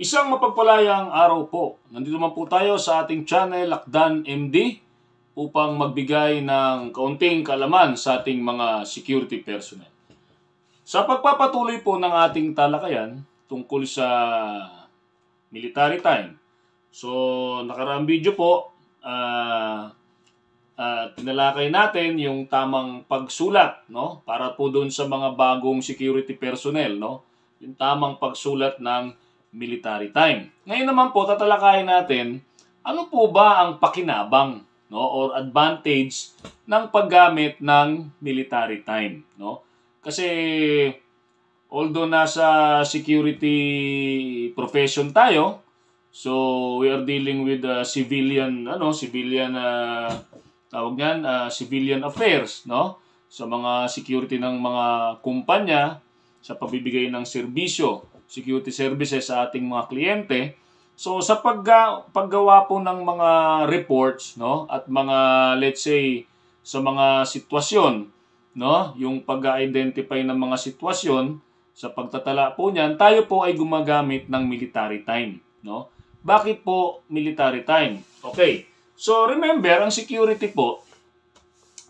Isang mapagpalayang araw po. Nandito naman po tayo sa ating channel, Lakdan MD, upang magbigay ng kaunting kaalaman sa ating mga security personnel. Sa pagpapatuloy po ng ating talakayan tungkol sa military time. So, nakaraang video po, tinalakay natin yung tamang pagsulat, no? Para po doon sa mga bagong security personnel, no? Yung tamang pagsulat ng military time. Ngayon naman po, tatalakayin natin, ano po ba ang pakinabang, no, or advantage ng paggamit ng military time, no? Kasi although nasa security profession tayo, so we are dealing with civilian civilian affairs, no? Sa mga security ng mga kumpanya sa pagbibigay ng serbisyo, security services sa ating mga kliyente. So sa paggawa po ng mga reports, no, at mga, let's say, sa mga sitwasyon, no, yung pag-identify ng mga sitwasyon, sa pagtatala po niyan, tayo po ay gumagamit ng military time, no? Bakit po military time? Okay. So remember, ang security po,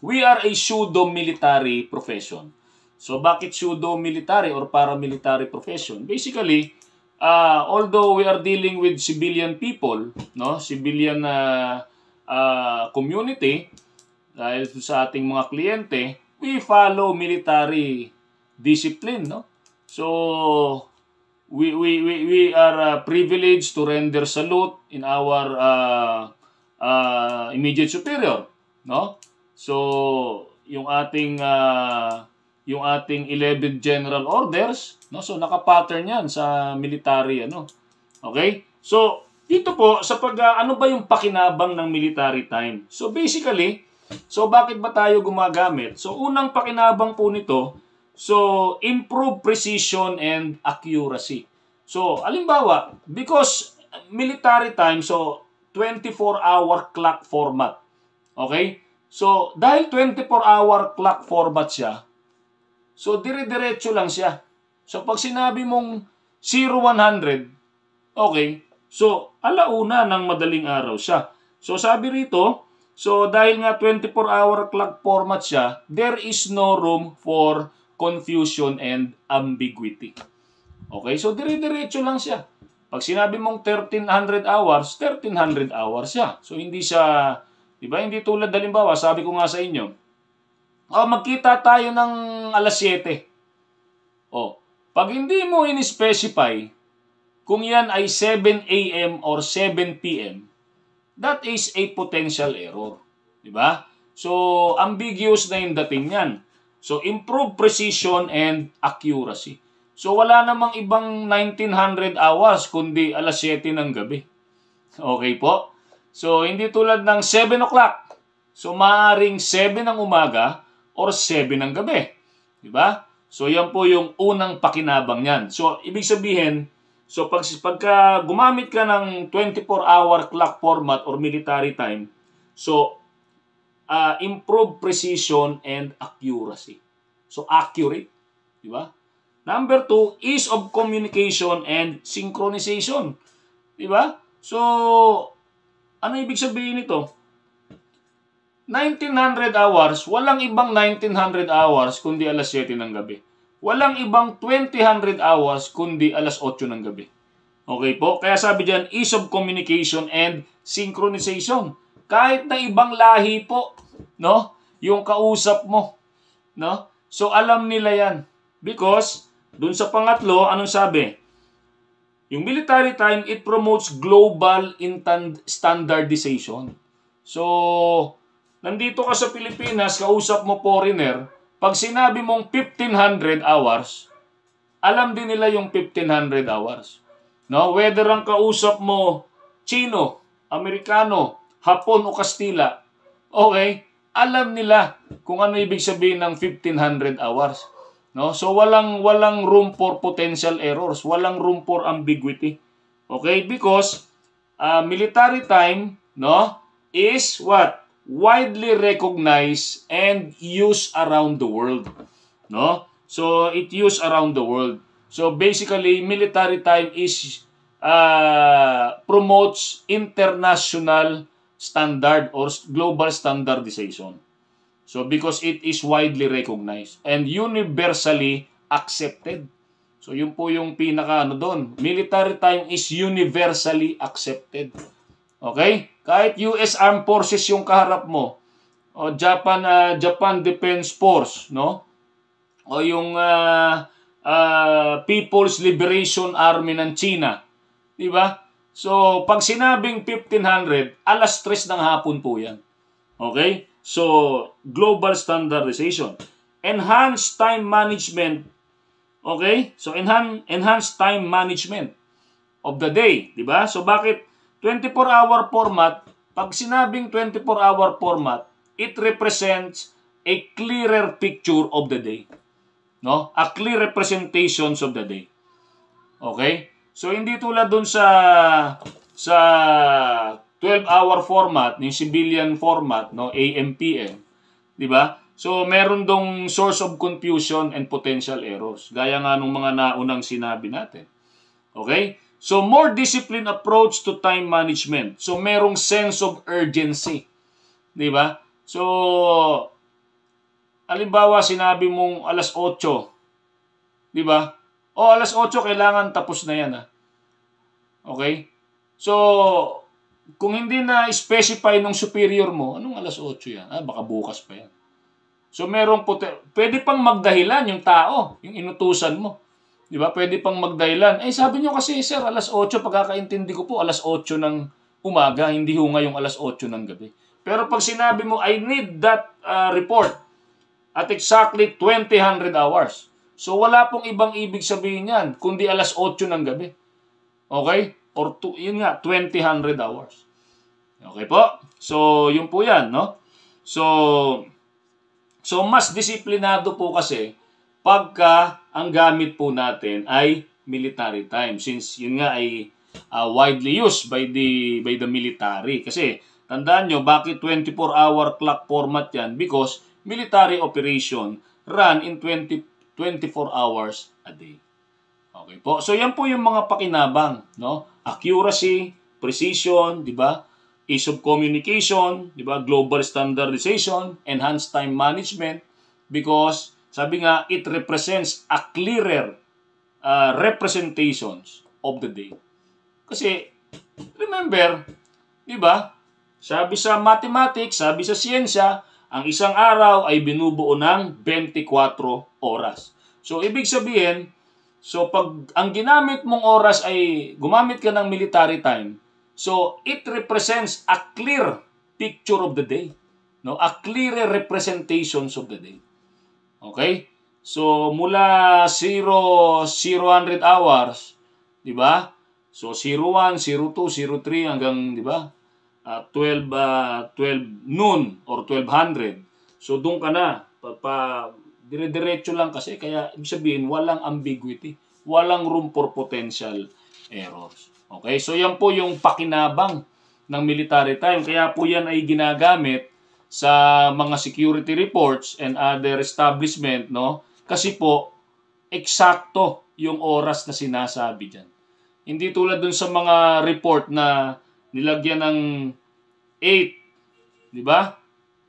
we are a pseudo-military profession. So bakit pseudo-military or paramilitary profession? Basically, although we are dealing with civilian people, no, civilian community, dahil sa ating mga kliyente, we follow military discipline, no? So we are privileged to render salute in our immediate superior, no? So yung ating 11th General Orders, no? So naka-pattern 'yan sa military, ano. Okay? So dito po sa ano ba yung pakinabang ng military time? So basically, so bakit ba tayo gumagamit? So unang pakinabang po nito, so improve precision and accuracy. So halimbawa, because military time, so 24-hour clock format. Okay? So dahil 24-hour clock format siya, so dire-diretso lang siya. So pag sinabi mong 0100, okay, so alauna ng madaling araw siya. So sabi rito, so dahil nga 24-hour clock format siya, there is no room for confusion and ambiguity. Okay, so dire-diretso lang siya. Pag sinabi mong 1300 hours, 1300 hours siya. So hindi siya, di ba, hindi tulad halimbawa, sabi ko nga sa inyo, magkita tayo ng alas 7. Pag hindi mo in-specify kung yan ay 7 a.m. or 7 p.m., that is a potential error. Di ba? So, ambiguous na yung dating yan. So, improve precision and accuracy. So, wala namang ibang 1900 hours kundi alas 7 ng gabi. Okay po? So, hindi tulad ng 7 o'clock. So, maaaring 7 ng umaga or 7 ng gabi. Diba? So, yan po yung unang pakinabang yan. So, ibig sabihin, so pagka gumamit ka ng 24-hour clock format or military time, so, improve precision and accuracy. So, accurate. Diba? Number 2, ease of communication and synchronization. Diba? So, ano ibig sabihin nito? 1900 hours, walang ibang 1900 hours kundi alas 7 ng gabi. Walang ibang 2000 hours kundi alas 8 ng gabi. Okay po? Kaya sabi diyan, ease of communication and synchronization. Kahit na ibang lahi po, no? Yung kausap mo, no? So alam nila yan. Because dun sa pangatlo, anong sabi? Yung military time, it promotes global standardization. So, nandito ka sa Pilipinas, kausap mo foreigner, pag sinabi mong 1500 hours, alam din nila yung 1500 hours. No? Whether ang kausap mo Chino, Amerikano, Hapon o Kastila, okay, alam nila kung ano ibig sabihin ng 1500 hours. No? So walang room for potential errors, walang room for ambiguity. Okay? Because military time, no, is what? Widely recognized and used around the world. No? So it used around the world. So basically military time is promotes international standard or global standardization. So because it is widely recognized and universally accepted. So yun po yung pinaka doon. Military time is universally accepted. Okay? Kahit US Armed Forces yung kaharap mo, o Japan Defense Force, no? O yung People's Liberation Army ng China. Di ba? So, pag sinabing 1500, alas 3 ng hapon po yan. Okay? So, global standardization. Enhanced time management. Okay? So, enhanced time management of the day. Di ba? So, bakit 24-hour format? Pag sinabing 24-hour format, it represents a clearer picture of the day. No? A clear representations of the day. Okay? So hindi tulad dun sa 12-hour format, yung civilian format, no, AM/PM, 'di ba? So meron dong source of confusion and potential errors, gaya nga nung mga naunang sinabi natin. Okay? So more disciplined approach to time management. So merong sense of urgency, 'di ba? So halimbawa sinabi mong alas 8, 'di ba? O alas 8 kailangan tapos na 'yan, Okay? So, kung hindi na specify nung superior mo, anong alas 8 yan? Baka bukas pa yan. So, pwede pang magdahilan yung tao, yung inutusan mo. Di ba? Pwede pang magdahilan. Sabi nyo kasi, sir, alas 8, pagkakaintindi ko po, alas 8 ng umaga, hindi ho ngayong alas 8 ng gabi. Pero pag sinabi mo, I need that report at exactly 2000 hours. So, wala pong ibang ibig sabihin yan, kundi alas 8 ng gabi. Okay? Or yun nga, 2000 hours. Okay po? So, yun po yan, no? So mas disiplinado po kasi pagka ang gamit po natin ay military time. Since yun nga ay widely used by the military. Kasi, tandaan nyo, bakit 24-hour clock format yan? Because military operation run in 24 hours a day. Okay po. So yan po yung mga pakinabang, no? Accuracy, precision, 'di ba? Ease of communication, 'di ba? Global standardization, enhanced time management because sabi nga it represents a clearer representations of the day. Kasi remember, 'di ba? Sabi sa mathematics, sabi sa siyensya, ang isang araw ay binubuo ng 24 oras. So ibig sabihin, so, pag ang ginamit mong oras ay gumamit ka ng military time, so it represents a clear picture of the day. No? A clear representations of the day. Okay? So, mula 0, 100 hours, di ba? So, 01, 02, 03 hanggang, di ba? 12 noon or 1200. So, doon ka na. Dire-diretso lang kasi, kaya ibig sabihin, walang ambiguity. Walang room for potential errors. Okay? So, yan po yung pakinabang ng military time. Kaya po yan ay ginagamit sa mga security reports and other establishment, no? Kasi po, eksakto yung oras na sinasabi dyan. Hindi tulad dun sa mga report na nilagyan ng 8, di ba?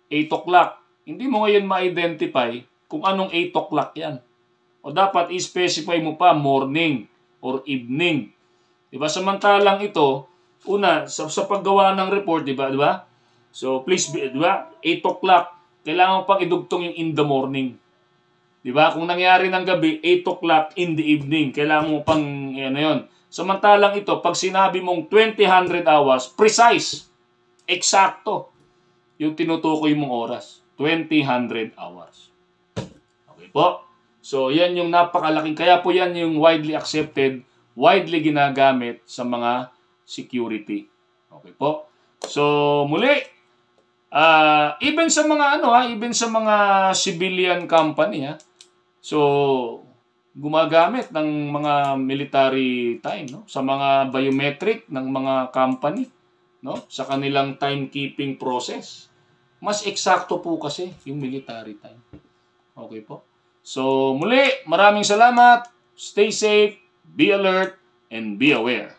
8 o'clock. Hindi mo ngayon ma-identify kung anong 8 o'clock yan. O dapat i-specify mo pa morning or evening. Diba? Samantalang ito, una, sa paggawa ng report, diba? So, please, diba? 8 o'clock, kailangan mo pang idugtong yung in the morning. Diba? Kung nangyari ng gabi, 8 o'clock in the evening, kailangan mo pang, yun. Samantalang ito, pag sinabi mong 2000 hours, precise, eksakto, yung tinutukoy mong oras. 2000 hours. Po. So, yan yung napakalaking, kaya po yan yung widely accepted, widely ginagamit sa mga security. Okay po. So, muli, even sa mga even sa mga civilian company, so, gumagamit ng mga military time, no? Sa mga biometric ng mga company, no? Sa kanilang timekeeping process. Mas eksakto po kasi yung military time. Okay po. So, muli, maraming salamat. Stay safe, be alert, and be aware.